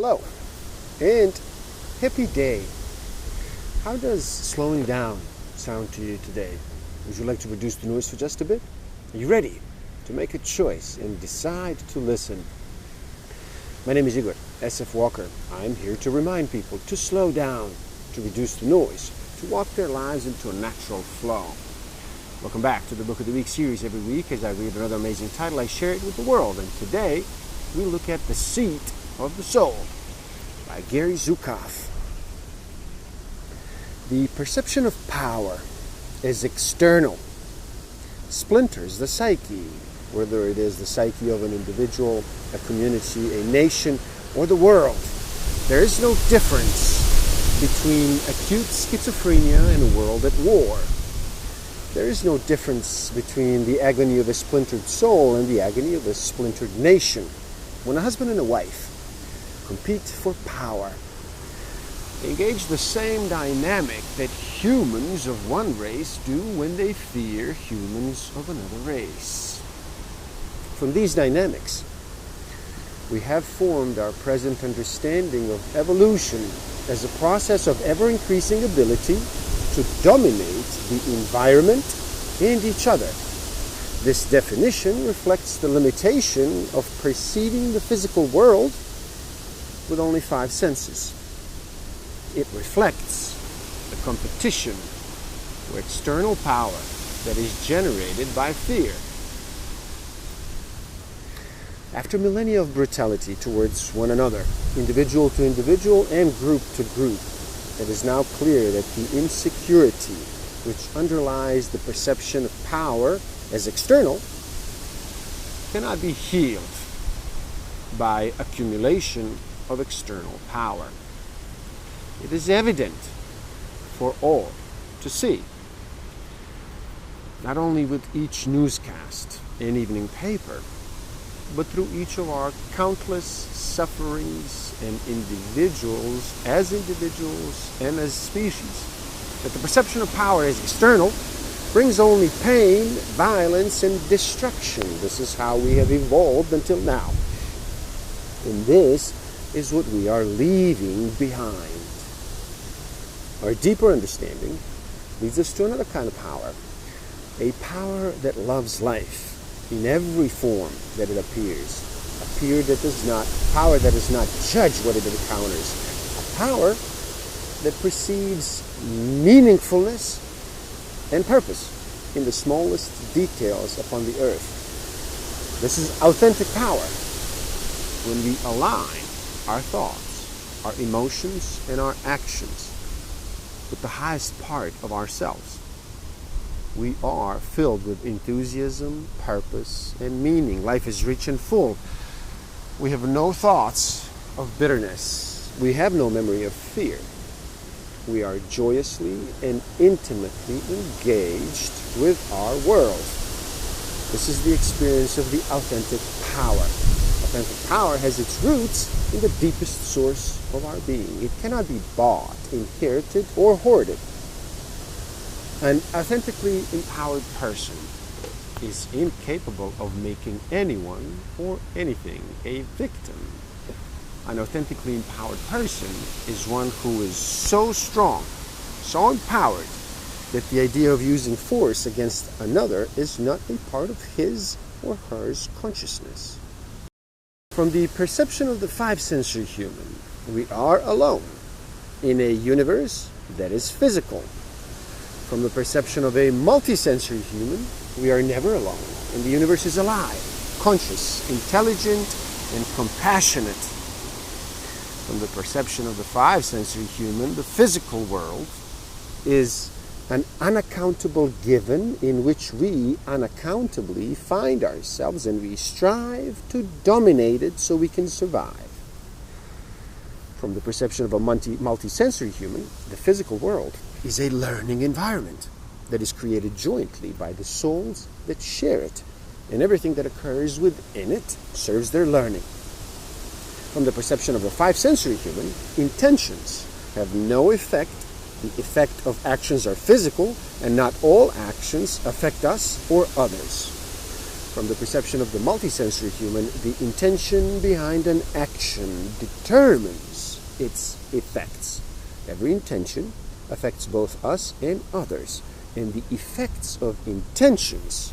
Hello, and happy day. How does slowing down sound to you today? Would you like to reduce the noise for just a bit? Are you ready to make a choice and decide to listen? My name is Igor SF Walker. I'm here to remind people to slow down, to reduce the noise, to walk their lives into a natural flow. Welcome back to the Book of the Week series. Every week as I read another amazing title, I share it with the world. And today we look at The Seat of the Soul by Gary Zukav. The perception of power is external, splinters the psyche, whether it is the psyche of an individual, a community, a nation, or the world. There is no difference between acute schizophrenia and a world at war. There is no difference between the agony of a splintered soul and the agony of a splintered nation. When a husband and a wife compete for power, they engage the same dynamic that humans of one race do when they fear humans of another race. From these dynamics, we have formed our present understanding of evolution as a process of ever-increasing ability to dominate the environment and each other. This definition reflects the limitation of perceiving the physical world with only 5 senses. It reflects the competition for external power that is generated by fear. After millennia of brutality towards one another, individual to individual and group to group, it is now clear that the insecurity which underlies the perception of power as external cannot be healed by accumulation of external power. It is evident for all to see, not only with each newscast and evening paper, but through each of our countless sufferings and individuals and as species, that the perception of power as external brings only pain, violence, and destruction. This is how we have evolved until now. And this is what we are leaving behind. Our deeper understanding leads us to another kind of power, a power that loves life in every form that it appears, power that does not judge what it encounters, a power that perceives meaningfulness and purpose in the smallest details upon the earth. This is authentic power when we align our thoughts, our emotions, and our actions with the highest part of ourselves. We are filled with enthusiasm, purpose, and meaning. Life is rich and full. We have no thoughts of bitterness. We have no memory of fear. We are joyously and intimately engaged with our world. This is the experience of the authentic power. Authentic power has its roots in the deepest source of our being. It cannot be bought, inherited, or hoarded. An authentically empowered person is incapable of making anyone or anything a victim. An authentically empowered person is one who is so strong, so empowered, that the idea of using force against another is not a part of his or her consciousness. From the perception of the 5-sensory human, we are alone in a universe that is physical. From the perception of a multisensory human, we are never alone, and the universe is alive, conscious, intelligent, and compassionate. From the perception of the 5-sensory human, the physical world is an unaccountable given in which we unaccountably find ourselves, and we strive to dominate it so we can survive. From the perception of a multisensory human, the physical world is a learning environment that is created jointly by the souls that share it, and everything that occurs within it serves their learning. From the perception of the 5-sensory human, intentions have no effect. The effect of actions are physical, and not all actions affect us or others. From the perception of the multisensory human, the intention behind an action determines its effects. Every intention affects both us and others, and the effects of intentions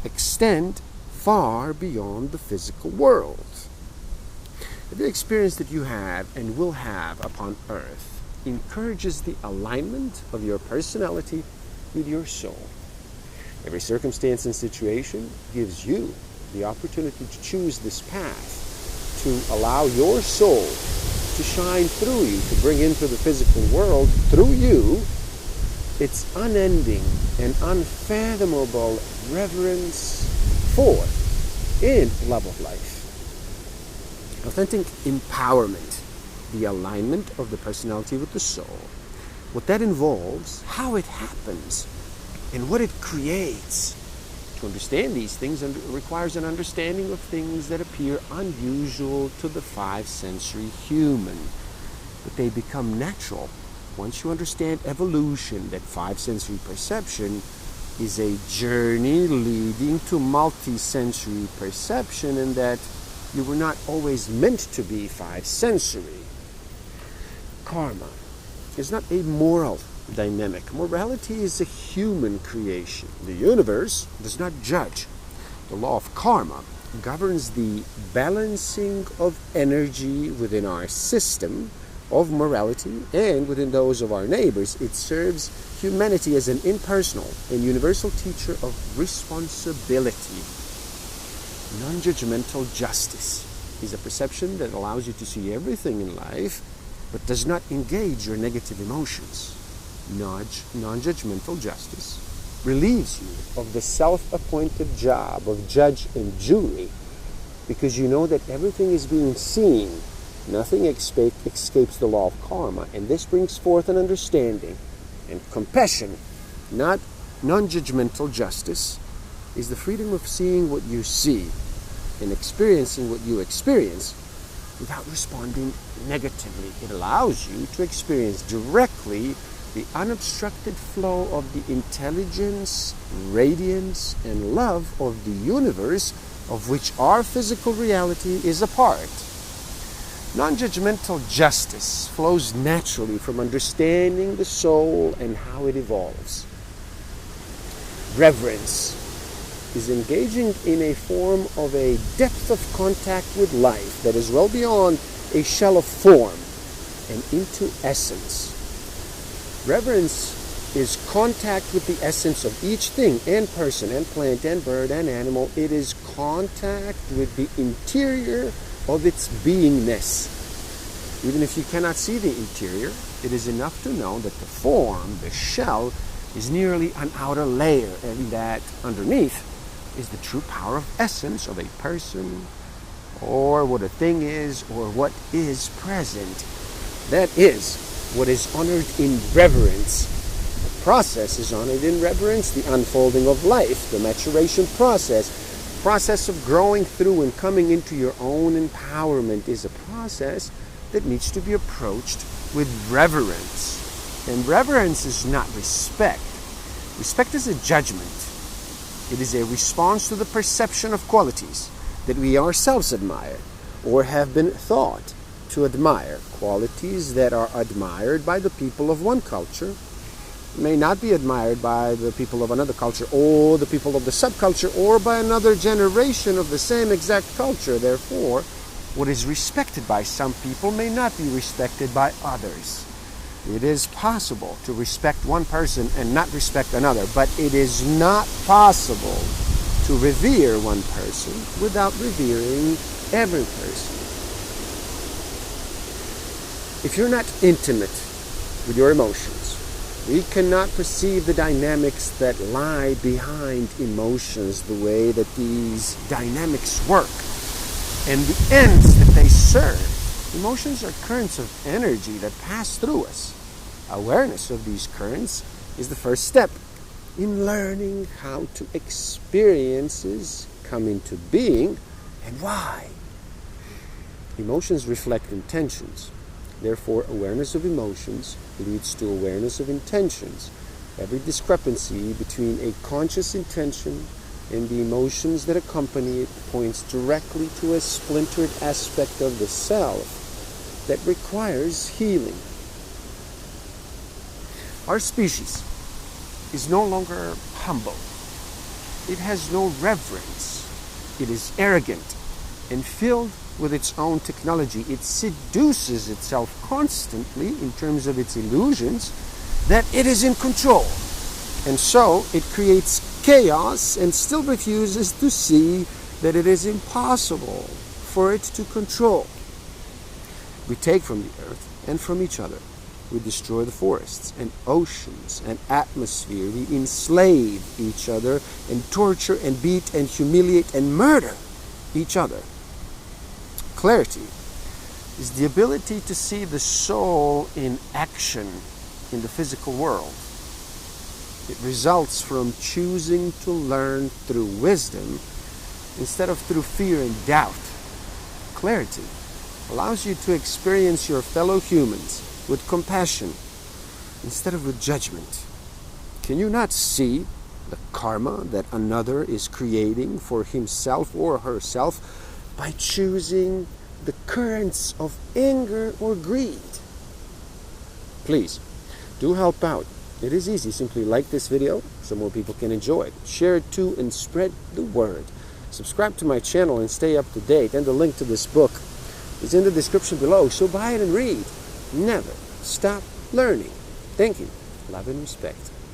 extend far beyond the physical world. Every experience that you have and will have upon earth encourages the alignment of your personality with your soul. Every circumstance and situation gives you the opportunity to choose this path, to allow your soul to shine through you, to bring into the physical world through you its unending and unfathomable reverence for and love of life. Authentic empowerment, the alignment of the personality with the soul, what that involves, how it happens, and what it creates. To understand these things requires an understanding of things that appear unusual to the five-sensory human. But they become natural once you understand evolution, that five-sensory perception is a journey leading to multi-sensory perception, and that you were not always meant to be five-sensory. Karma is not a moral dynamic. Morality is a human creation. The universe does not judge. The law of karma governs the balancing of energy within our system of morality and within those of our neighbors. It serves humanity as an impersonal and universal teacher of responsibility. Non-judgmental justice is a perception that allows you to see everything in life but does not engage your negative emotions. Non-judgmental justice relieves you of the self-appointed job of judge and jury, because you know that everything is being seen. Nothing escapes the law of karma, and this brings forth an understanding and compassion. Not non-judgmental justice is the freedom of seeing what you see and experiencing what you experience without responding negatively. It allows you to experience directly the unobstructed flow of the intelligence, radiance, and love of the universe of which our physical reality is a part. Non-judgmental justice flows naturally from understanding the soul and how it evolves. Reverence is engaging in a form of a depth of contact with life that is well beyond a shell of form and into essence. Reverence is contact with the essence of each thing and person and plant and bird and animal. It is contact with the interior of its beingness. Even if you cannot see the interior, it is enough to know that the form, the shell, is merely an outer layer, and that underneath is the true power of essence of a person, or what a thing is, or what is present. That is what is honored in reverence. The process is honored in reverence, the unfolding of life, the maturation process of growing through and coming into your own empowerment is a process that needs to be approached with reverence. And reverence is not respect. Respect is a judgment. It is a response to the perception of qualities that we ourselves admire or have been thought to admire. Qualities that are admired by the people of one culture may not be admired by the people of another culture, or the people of the subculture, or by another generation of the same exact culture. Therefore, what is respected by some people may not be respected by others. It is possible to respect one person and not respect another, but it is not possible to revere one person without revering every person. If you're not intimate with your emotions, we cannot perceive the dynamics that lie behind emotions, the way that these dynamics work, and the ends that they serve. Emotions are currents of energy that pass through us. Awareness of these currents is the first step in learning how to experiences come into being and why. Emotions reflect intentions. Therefore, awareness of emotions leads to awareness of intentions. Every discrepancy between a conscious intention and the emotions that accompany it points directly to a splintered aspect of the self that requires healing. Our species is no longer humble. It has no reverence. It is arrogant and filled with its own technology. It seduces itself constantly in terms of its illusions that it is in control. And so it creates chaos and still refuses to see that it is impossible for it to control. We take from the earth and from each other. We destroy the forests and oceans and atmosphere. We enslave each other and torture and beat and humiliate and murder each other. Clarity is the ability to see the soul in action in the physical world. It results from choosing to learn through wisdom instead of through fear and doubt. Clarity allows you to experience your fellow humans with compassion instead of with judgment. Can you not see the karma that another is creating for himself or herself by choosing the currents of anger or greed? Please, do help out. It is easy. Simply like this video so more people can enjoy it. Share it too and spread the word. Subscribe to my channel and stay up to date. And the link to this book is in the description below, so buy it and read. Never stop learning. Thank you. Love and respect.